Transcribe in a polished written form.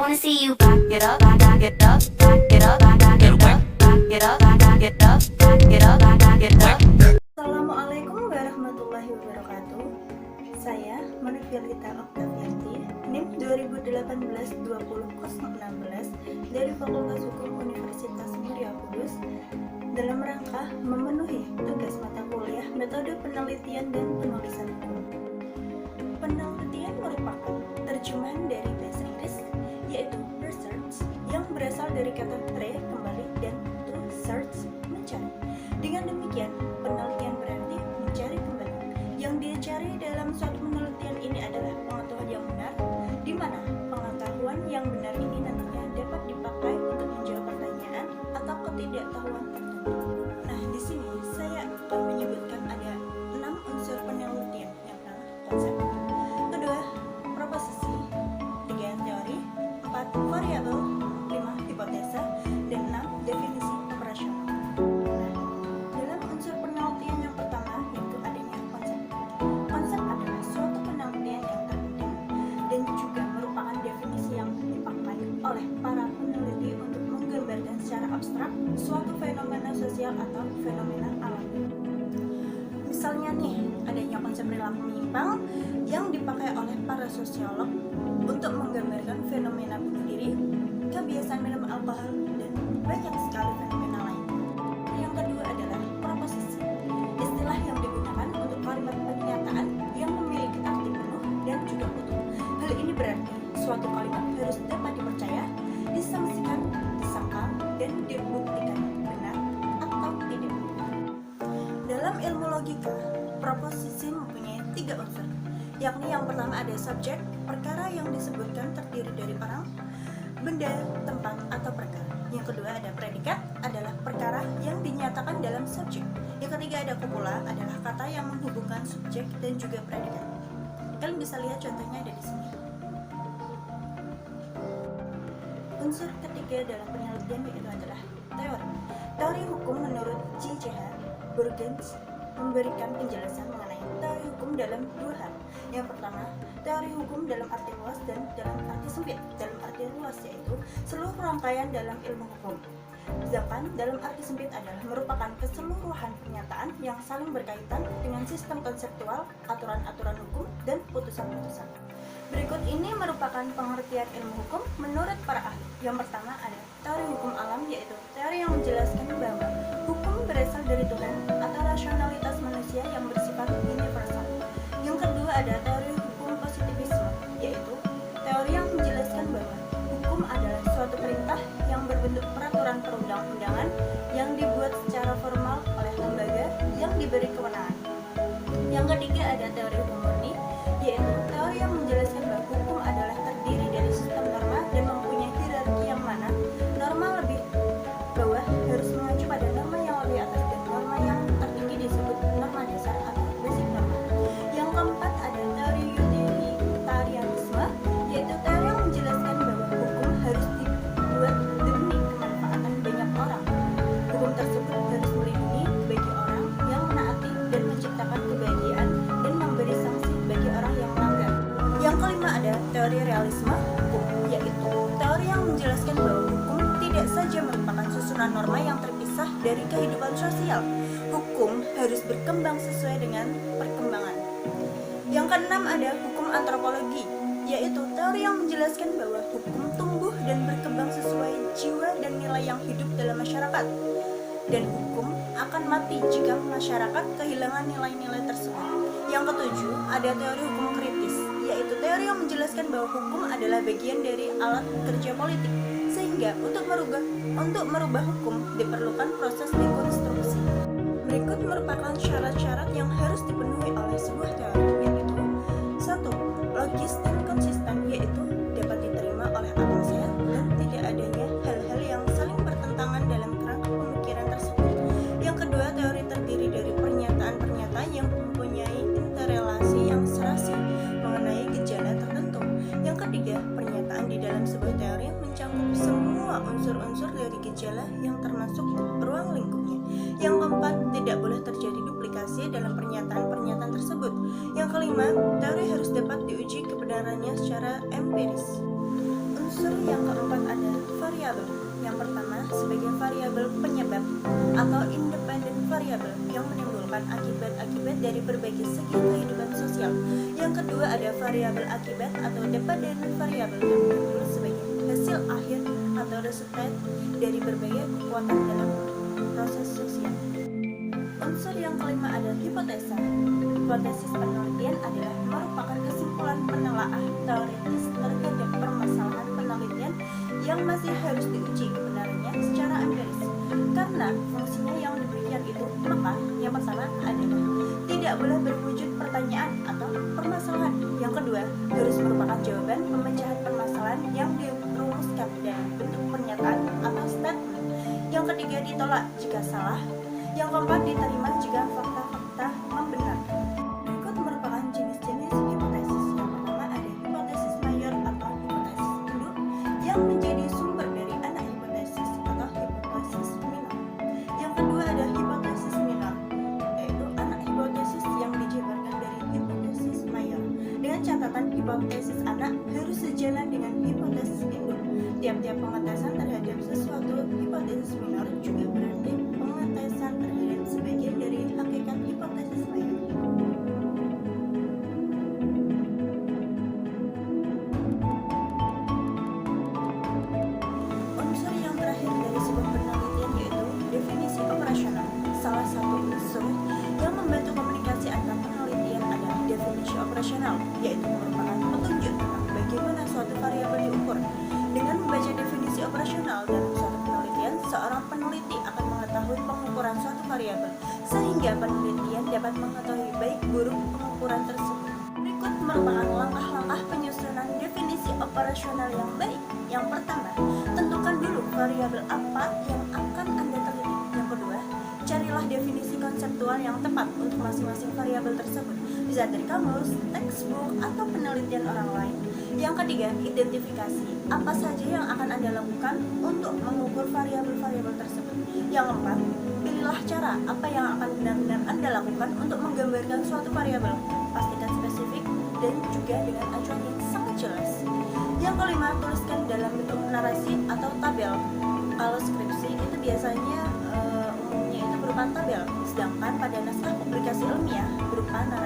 wanna see you back it up, back it up, back it up, back it up, back it up, back it up, back it up, back it up. Assalamualaikum warahmatullahi wabarakatuh. Saya Monika Oktavianti, NIM 2018-2016 dari Fakultas Hukum Universitas Muria Kudus dalam rangka memenuhi tugas mata kuliah metode penelitian dan penulisan hukum. Penelitian merupakan terjemahan dari bahasa Inggris, yaitu research, yang berasal dari kata re, kembali, dan to search, mencari. Dengan demikian, penelitian berarti mencari kembali. Yang dicari dalam suatu penelitian ini adalah pengetahuan yang benar, di mana pengetahuan yang benar ini nantinya dapat dipakai untuk menjawab pertanyaan atau ketidaktahuan tertentu. Nah, di sini saya akan menyebutkan ada 6 unsur penelitian. Yang pertama, konsep; kedua, proposisi; 3, teori; 4, variabel; 5, hipotesa; dan 6, definisi operasional. Nah, dalam unsur penelitian yang pertama yaitu adanya konsep. Konsep adalah suatu penelitian yang terpenting dan juga merupakan definisi yang dipakai oleh para peneliti untuk menggambarkan secara abstrak suatu fenomena sosial atau fenomena alami. Misalnya nih, adanya konsep perilaku menyimpang yang dipakai oleh para sosiolog untuk menggambarkan fenomena bunuh diri, kebiasaan minum alkohol, dan banyak sekali fenomena lain. Yang kedua adalah proposisi, istilah yang digunakan untuk kalimat pernyataan yang memiliki arti penuh dan juga utuh. Hal ini berarti suatu kalimat harus dapat dipercaya, disangsikan, disangkal, dan dibuktikan benar atau tidak. Dalam ilmu logika, proposisi mempunyai 3 unsur, yakni yang pertama ada subjek, perkara yang disebutkan terdiri dari orang, benda, tempat, atau perkara. Yang kedua ada predikat, adalah perkara yang dinyatakan dalam subjek. Yang ketiga ada kopula, adalah kata yang menghubungkan subjek dan juga predikat. Kalian bisa lihat contohnya ada di sini. Unsur ketiga dalam penelitian yaitu adalah teori. Teori hukum menurut J.J. Burgens memberikan penjelasan mengenai teori hukum dalam 2 hal. Yang pertama, teori hukum dalam arti luas dan dalam arti sempit. Dalam arti luas yaitu seluruh rangkaian dalam ilmu hukum. Sedangkan dalam arti sempit adalah merupakan keseluruhan pernyataan yang saling berkaitan dengan sistem konseptual, aturan-aturan hukum, dan putusan-putusan. Berikut ini merupakan pengertian ilmu hukum menurut para ahli. Yang pertama ada teori hukum alam, yaitu teori yang menjelaskan bahwa hukum berasal dari Tuhan atau rasionalitas manusia yang bersifat universal. Yang kedua ada teori hukum positivisme, yaitu teori yang menjelaskan bahwa hukum adalah suatu perintah yang berbentuk peraturan perundang-undangan yang dibuat secara formal oleh lembaga yang diberi kewenangan. Yang ketiga ada teori hukum murni, yaitu teori yang menjelaskan bahwa hukum adalah terdiri dari sistem norma dan mempunyai hierarki yang mana norma lebih bawah harus mengacu pada norma yang lebih atas dan norma yang tertinggi disebut norma dasar atau basic norma. Yang keempat ada teori utilitarianisme, yaitu teori yang menjelaskan bahwa hukum harus dibuat demi kemanfaatan banyak orang. Hukum tersebut harus melindungi bagi orang yang menaati dan menciptakan kebahagiaan dan memberi sanksi bagi orang yang melanggar. Yang kelima ada teori realisme hukum, yaitu teori yang menjelaskan bahwa hukum tidak saja merupakan susunan norma yang terpisah dari kehidupan sosial. Hukum harus berkembang sesuai dengan perkembangan. Yang keenam ada hukum antropologi, yaitu teori yang menjelaskan bahwa hukum tumbuh dan berkembang sesuai jiwa dan nilai yang hidup dalam masyarakat. Dan hukum akan mati jika masyarakat kehilangan nilai-nilai tersebut. Yang ketujuh ada teori hukum kritis, yaitu teori yang menjelaskan bahwa hukum adalah bagian dari alat kerja politik, sehingga untuk merubah hukum diperlukan proses dekonstruksi. Berikut merupakan syarat-syarat yang harus dipenuhi oleh sebuah teori, yaitu 1. Logis dan konsisten, yaitu dapat diterima oleh akal sehat dan tidak adanya hal-hal yang saling bertentangan dalam kerangka pemikiran tersebut. Yang kedua, teori terdiri dari pernyataan-pernyataan yang mempunyai interrelasi yang serasi mengenai gejala tertentu. Yang ketiga, pernyataan di dalam sebuah teori mencakup semua unsur-unsur dari gejala yang termasuk ruang lingkupnya. Yang keempat, tidak boleh terjadi duplikasi dalam pernyataan-pernyataan tersebut. Yang kelima, teori harus dapat diuji kebenarannya secara empiris. Unsur yang keempat ada variabel. Yang pertama sebagai variabel penyebab atau independent variable yang menimbulkan akibat-akibat dari berbagai segi kehidupan sosial. Yang kedua ada variabel akibat atau dependent variable yang muncul sebagai hasil akhir atau resultat dari berbagai kekuatan dalam proses sosial. Unsur yang kelima ada hipotesa. Hipotesis penelitian adalah merupakan kesimpulan penelaah teoritis terhadap permasalahan penelitian yang masih harus diuji kebenarannya secara empiris. Karena fungsinya yang demikian itu, maka yang pertama adalah tidak boleh berwujud pertanyaan atau permasalahan. Yang kedua, harus merupakan jawaban pemecahan permasalahan yang dirumuskan dalam bentuk pernyataan atau statement. Yang ketiga, ditolak jika salah. Yang keempat, diterima jika fakta-fakta membenarkan. Berikut merupakan jenis-jenis hipotesis. Yang pertama ada hipotesis mayor atau hipotesis induk yang menjadi sumber dari anak hipotesis atau hipotesis minor. Yang kedua ada hipotesis minor, yaitu anak hipotesis yang dijabarkan dari hipotesis mayor. Dengan catatan hipotesis anak harus sejalan dengan hipotesis induk. Tiap-tiap pengetesan terhadap sesuatu hipotesis minor juga berarti pengetesan terhadap sebagian dari hakikat hipotesis mayor. Unsur yang terakhir dari sebuah penelitian yaitu definisi operasional. Salah satu unsur yang membantu komunikasi antar penelitian adalah definisi operasional, yaitu merupakan petunjuk tentang bagaimana suatu variabel diukur. Dengan membaca definisi operasional dalam suatu penelitian, seorang peneliti akan mengetahui pengukuran suatu variabel, sehingga penelitian dapat mengetahui baik buruk pengukuran tersebut. Berikut merupakan langkah-langkah penyusunan definisi operasional yang baik. Yang pertama, tentukan dulu variabel apa yang akan Anda teliti. Yang kedua, carilah definisi konseptual yang tepat untuk masing-masing variabel tersebut, bisa dari kamus, textbook, atau penelitian orang lain. Yang ketiga, identifikasi apa saja yang akan Anda lakukan untuk mengukur variabel-variabel tersebut. Yang keempat, pilihlah cara apa yang akan benar-benar Anda lakukan untuk menggambarkan suatu variabel. Pastikan spesifik dan juga dengan acuan yang sangat jelas. Yang kelima, tuliskan dalam bentuk narasi atau tabel. Kalau skripsi itu biasanya umumnya itu berupa tabel, sedangkan pada naskah publikasi ilmiah berupa narasi